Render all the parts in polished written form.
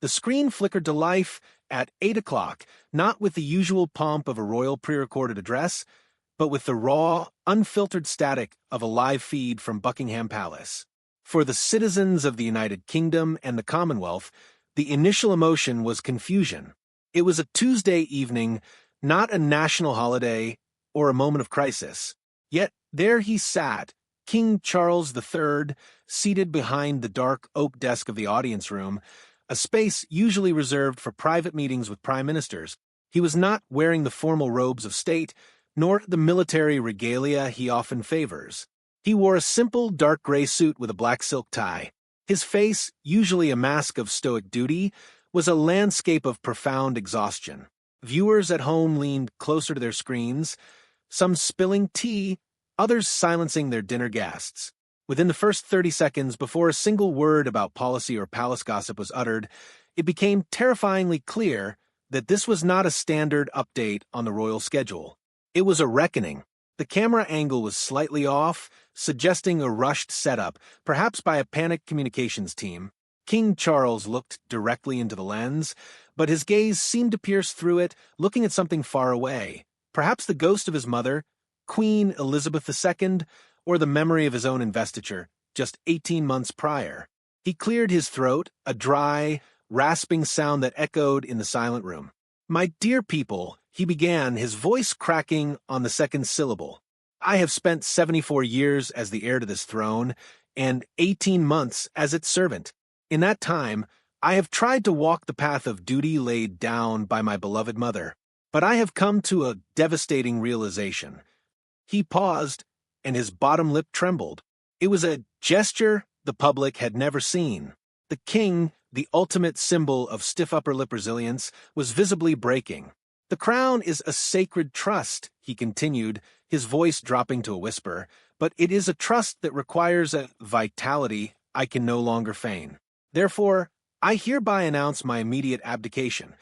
The screen flickered to life at 8 o'clock, not with the usual pomp of a royal pre-recorded address, but with the raw, unfiltered static of a live feed from Buckingham Palace. For the citizens of the United Kingdom and the Commonwealth, the initial emotion was confusion. It was a Tuesday evening, not a national holiday or a moment of crisis. Yet there he sat, King Charles III, seated behind the dark oak desk of the audience room, a space usually reserved for private meetings with prime ministers. He was not wearing the formal robes of state, nor the military regalia he often favors. He wore a simple dark gray suit with a black silk tie. His face, usually a mask of stoic duty, was a landscape of profound exhaustion. Viewers at home leaned closer to their screens, some spilling tea, others silencing their dinner guests. Within the first 30 seconds, before a single word about policy or palace gossip was uttered, it became terrifyingly clear that this was not a standard update on the royal schedule. It was a reckoning. The camera angle was slightly off, suggesting a rushed setup, perhaps by a panicked communications team. King Charles looked directly into the lens, but his gaze seemed to pierce through it, looking at something far away. Perhaps the ghost of his mother, Queen Elizabeth II, or the memory of his own investiture, just 18 months prior. He cleared his throat, a dry, rasping sound that echoed in the silent room. "My dear people," he began, his voice cracking on the second syllable. "I have spent 74 years as the heir to this throne, and 18 months as its servant. In that time, I have tried to walk the path of duty laid down by my beloved mother, but I have come to a devastating realization." He paused, and his bottom lip trembled. It was a gesture the public had never seen. The king, the ultimate symbol of stiff upper lip resilience, was visibly breaking. "The crown is a sacred trust," he continued, his voice dropping to a whisper, "but it is a trust that requires a vitality I can no longer feign. Therefore, I hereby announce my immediate abdication."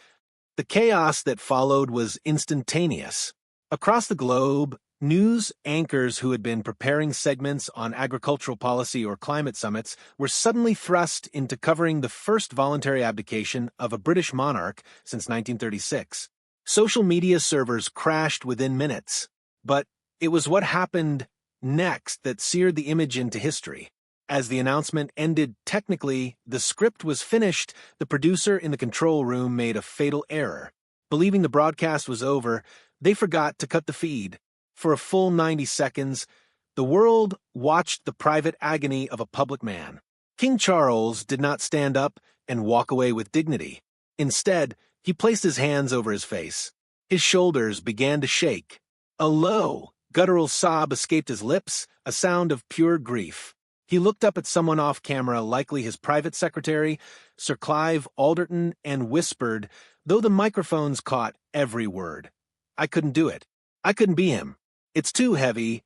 The chaos that followed was instantaneous. Across the globe, news anchors who had been preparing segments on agricultural policy or climate summits were suddenly thrust into covering the first voluntary abdication of a British monarch since 1936. Social media servers crashed within minutes, but it was what happened next that seared the image into history. As the announcement ended technically, the script was finished, the producer in the control room made a fatal error. Believing the broadcast was over, they forgot to cut the feed. For a full 90 seconds, the world watched the private agony of a public man. King Charles did not stand up and walk away with dignity. Instead, he placed his hands over his face. His shoulders began to shake. A low, guttural sob escaped his lips, a sound of pure grief. He looked up at someone off camera, likely his private secretary, Sir Clive Alderton, and whispered, though the microphones caught every word, "I couldn't do it. I couldn't be him. It's too heavy."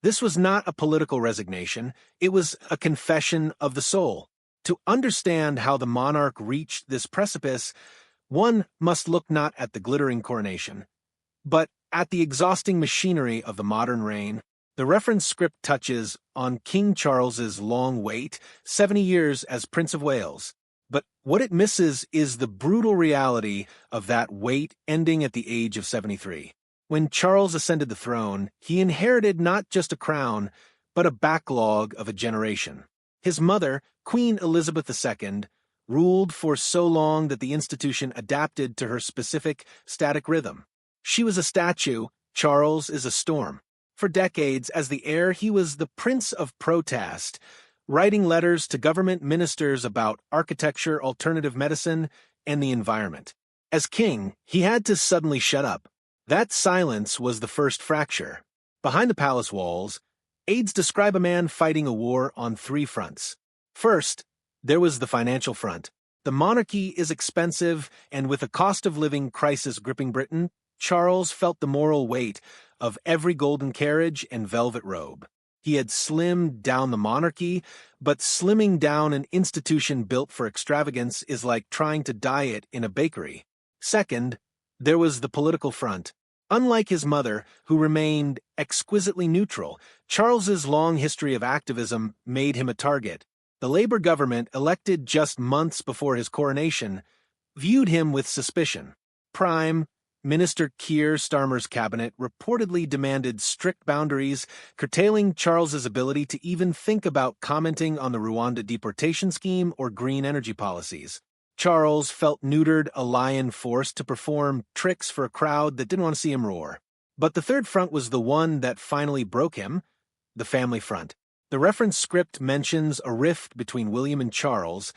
This was not a political resignation. It was a confession of the soul. To understand how the monarch reached this precipice, one must look not at the glittering coronation, but at the exhausting machinery of the modern reign. The reference script touches on King Charles's long wait, 70 years as Prince of Wales. But what it misses is the brutal reality of that wait ending at the age of 73. When Charles ascended the throne, he inherited not just a crown, but a backlog of a generation. His mother, Queen Elizabeth II, ruled for so long that the institution adapted to her specific, static rhythm. She was a statue, Charles is a storm. For decades, as the heir, he was the Prince of Protest, writing letters to government ministers about architecture, alternative medicine, and the environment. As king, he had to suddenly shut up. That silence was the first fracture. Behind the palace walls, aides describe a man fighting a war on 3 fronts. First, there was the financial front. The monarchy is expensive, and with a cost of living crisis gripping Britain, Charles felt the moral weight of every golden carriage and velvet robe. He had slimmed down the monarchy, but slimming down an institution built for extravagance is like trying to diet in a bakery. Second, there was the political front. Unlike his mother, who remained exquisitely neutral, Charles's long history of activism made him a target. The Labour government, elected just months before his coronation, viewed him with suspicion. Prime Minister Keir Starmer's cabinet reportedly demanded strict boundaries, curtailing Charles's ability to even think about commenting on the Rwanda deportation scheme or green energy policies. Charles felt neutered, a lion forced to perform tricks for a crowd that didn't want to see him roar. But the third front was the one that finally broke him, the family front. The reference script mentions a rift between William and Charles,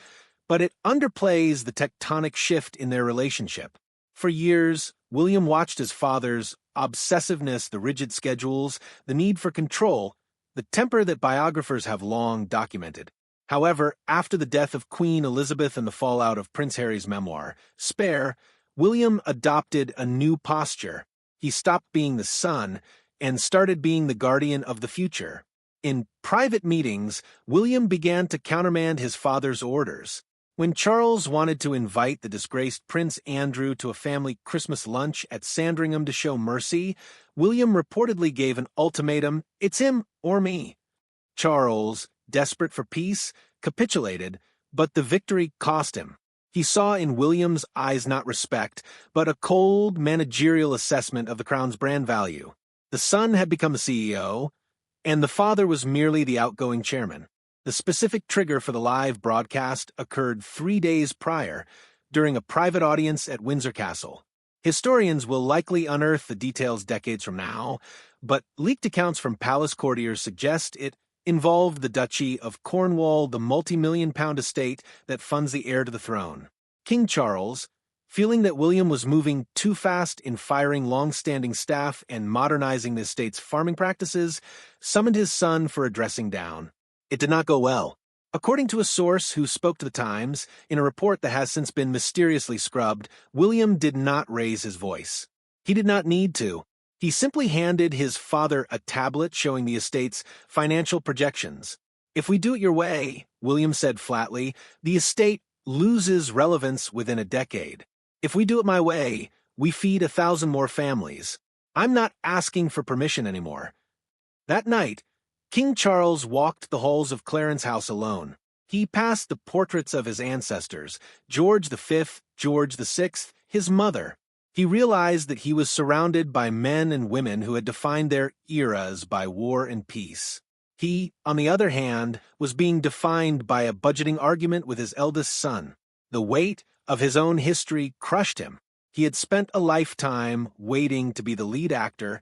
but it underplays the tectonic shift in their relationship. For years, William watched his father's obsessiveness, the rigid schedules, the need for control, the temper that biographers have long documented. However, after the death of Queen Elizabeth and the fallout of Prince Harry's memoir, Spare, William adopted a new posture. He stopped being the son and started being the guardian of the future. In private meetings, William began to countermand his father's orders. When Charles wanted to invite the disgraced Prince Andrew to a family Christmas lunch at Sandringham to show mercy, William reportedly gave an ultimatum: "It's him or me." Charles, desperate for peace, capitulated, but the victory cost him. He saw in William's eyes not respect, but a cold managerial assessment of the Crown's brand value. The son had become the CEO, and the father was merely the outgoing chairman. The specific trigger for the live broadcast occurred 3 days prior, during a private audience at Windsor Castle. Historians will likely unearth the details decades from now, but leaked accounts from palace courtiers suggest it involved the Duchy of Cornwall, the multi-million-pound estate that funds the heir to the throne. King Charles, feeling that William was moving too fast in firing long-standing staff and modernizing the estate's farming practices, summoned his son for a dressing down. It did not go well. According to a source who spoke to the Times, in a report that has since been mysteriously scrubbed, William did not raise his voice. He did not need to. He simply handed his father a tablet showing the estate's financial projections. "If we do it your way," William said flatly, "the estate loses relevance within a decade. If we do it my way, we feed 1,000 more families. I'm not asking for permission anymore." That night, King Charles walked the halls of Clarence House alone. He passed the portraits of his ancestors, George V, George VI, his mother. He realized that he was surrounded by men and women who had defined their eras by war and peace. He, on the other hand, was being defined by a budgeting argument with his eldest son. The weight of his own history crushed him. He had spent a lifetime waiting to be the lead actor,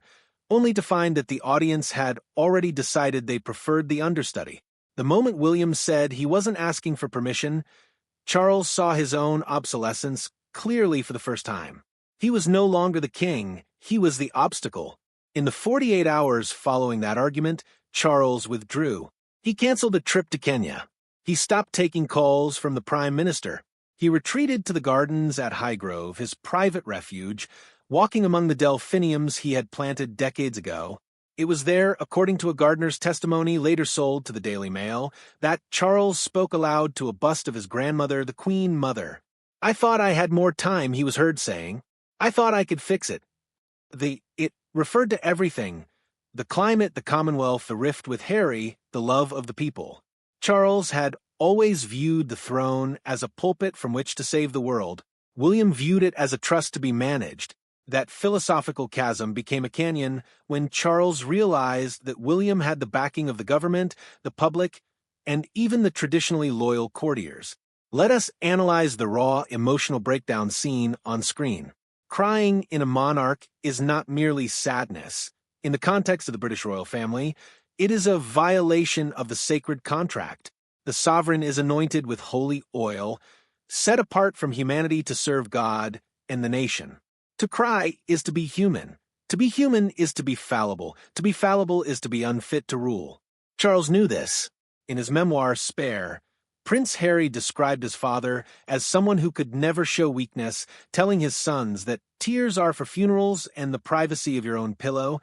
only to find that the audience had already decided they preferred the understudy. The moment William said he wasn't asking for permission, Charles saw his own obsolescence clearly for the first time. He was no longer the king, he was the obstacle. In the 48 hours following that argument, Charles withdrew. He canceled a trip to Kenya. He stopped taking calls from the Prime Minister. He retreated to the gardens at Highgrove, his private refuge, walking among the delphiniums he had planted decades ago. It was there, according to a gardener's testimony later sold to the Daily Mail, that Charles spoke aloud to a bust of his grandmother, the Queen Mother. "I thought I had more time," he was heard saying. "I thought I could fix it." It referred to everything: the climate, the Commonwealth, the rift with Harry, the love of the people. Charles had always viewed the throne as a pulpit from which to save the world. William viewed it as a trust to be managed. That philosophical chasm became a canyon when Charles realized that William had the backing of the government, the public, and even the traditionally loyal courtiers. Let us analyze the raw, emotional breakdown scene on screen. Crying in a monarch is not merely sadness. In the context of the British royal family, it is a violation of the sacred contract. The sovereign is anointed with holy oil, set apart from humanity to serve God and the nation. To cry is to be human. To be human is to be fallible. To be fallible is to be unfit to rule. Charles knew this. In his memoir, Spare, Prince Harry described his father as someone who could never show weakness, telling his sons that tears are for funerals and the privacy of your own pillow.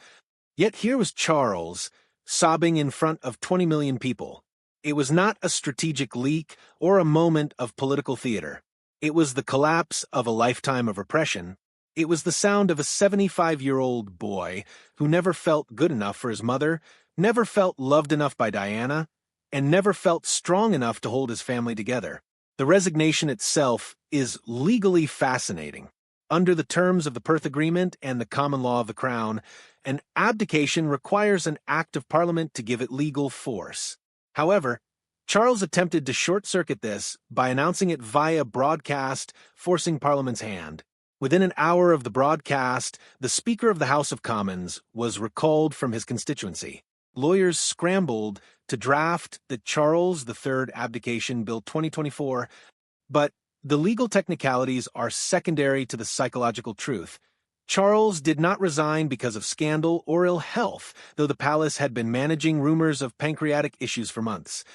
Yet here was Charles, sobbing in front of 20 million people. It was not a strategic leak or a moment of political theater. It was the collapse of a lifetime of repression. It was the sound of a 75-year-old boy who never felt good enough for his mother, never felt loved enough by Diana, and never felt strong enough to hold his family together. The resignation itself is legally fascinating. Under the terms of the Perth Agreement and the common law of the Crown, an abdication requires an act of Parliament to give it legal force. However, Charles attempted to short-circuit this by announcing it via broadcast, forcing Parliament's hand. Within an hour of the broadcast, the Speaker of the House of Commons was recalled from his constituency. Lawyers scrambled to draft the Charles III Abdication Bill 2024, but the legal technicalities are secondary to the psychological truth. Charles did not resign because of scandal or ill health, though the palace had been managing rumors of pancreatic issues for months.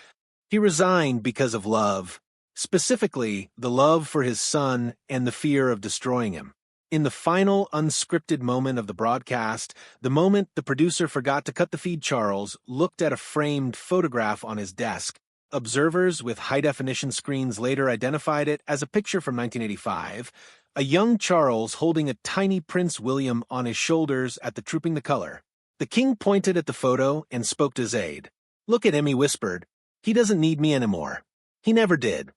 He resigned because of love, specifically the love for his son and the fear of destroying him. In the final unscripted moment of the broadcast, the moment the producer forgot to cut the feed, Charles looked at a framed photograph on his desk. Observers with high-definition screens later identified it as a picture from 1985, a young Charles holding a tiny Prince William on his shoulders at the Trooping the Color. The king pointed at the photo and spoke to his aide. "Look at him," he whispered. "He doesn't need me anymore. He never did.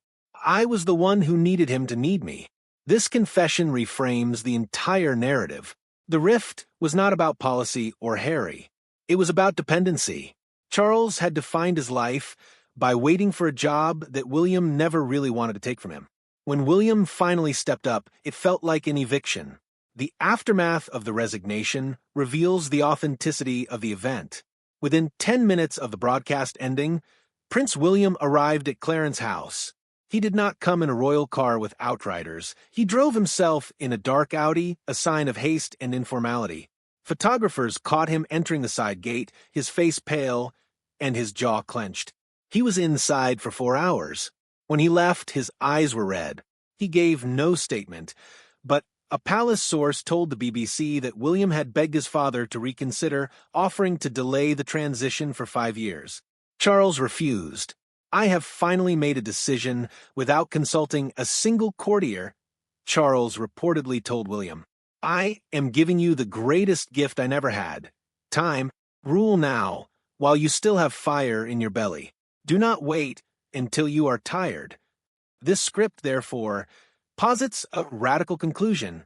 I was the one who needed him to need me." This confession reframes the entire narrative. The rift was not about policy or Harry. It was about dependency. Charles had defined his life by waiting for a job that William never really wanted to take from him. When William finally stepped up, it felt like an eviction. The aftermath of the resignation reveals the authenticity of the event. Within 10 minutes of the broadcast ending, Prince William arrived at Clarence House. He did not come in a royal car with outriders. He drove himself in a dark Audi, a sign of haste and informality. Photographers caught him entering the side gate, his face pale and his jaw clenched. He was inside for 4 hours. When he left, his eyes were red. He gave no statement, but a palace source told the BBC that William had begged his father to reconsider, offering to delay the transition for 5 years. Charles refused. "I have finally made a decision without consulting a single courtier," Charles reportedly told William. "I am giving you the greatest gift I never had. Time. Rule now, while you still have fire in your belly. Do not wait until you are tired." This script, therefore, posits a radical conclusion.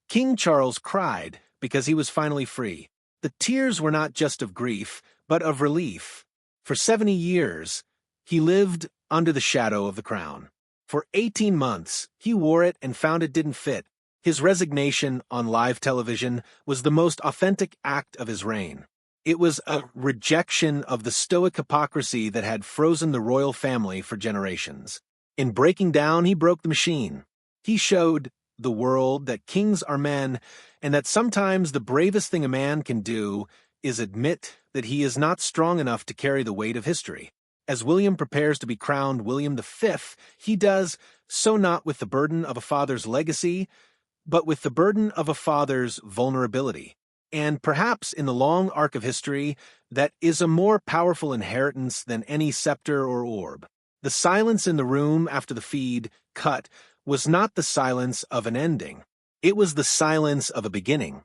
King Charles cried because he was finally free. The tears were not just of grief, but of relief. For 70 years, he lived under the shadow of the crown. For 18 months, he wore it and found it didn't fit. His resignation on live television was the most authentic act of his reign. It was a rejection of the stoic hypocrisy that had frozen the royal family for generations. In breaking down, he broke the machine. He showed the world that kings are men and that sometimes the bravest thing a man can do is admit that he is not strong enough to carry the weight of history. As William prepares to be crowned William V, he does so not with the burden of a father's legacy, but with the burden of a father's vulnerability. And perhaps in the long arc of history, that is a more powerful inheritance than any scepter or orb. The silence in the room after the feed cut was not the silence of an ending. It was the silence of a beginning.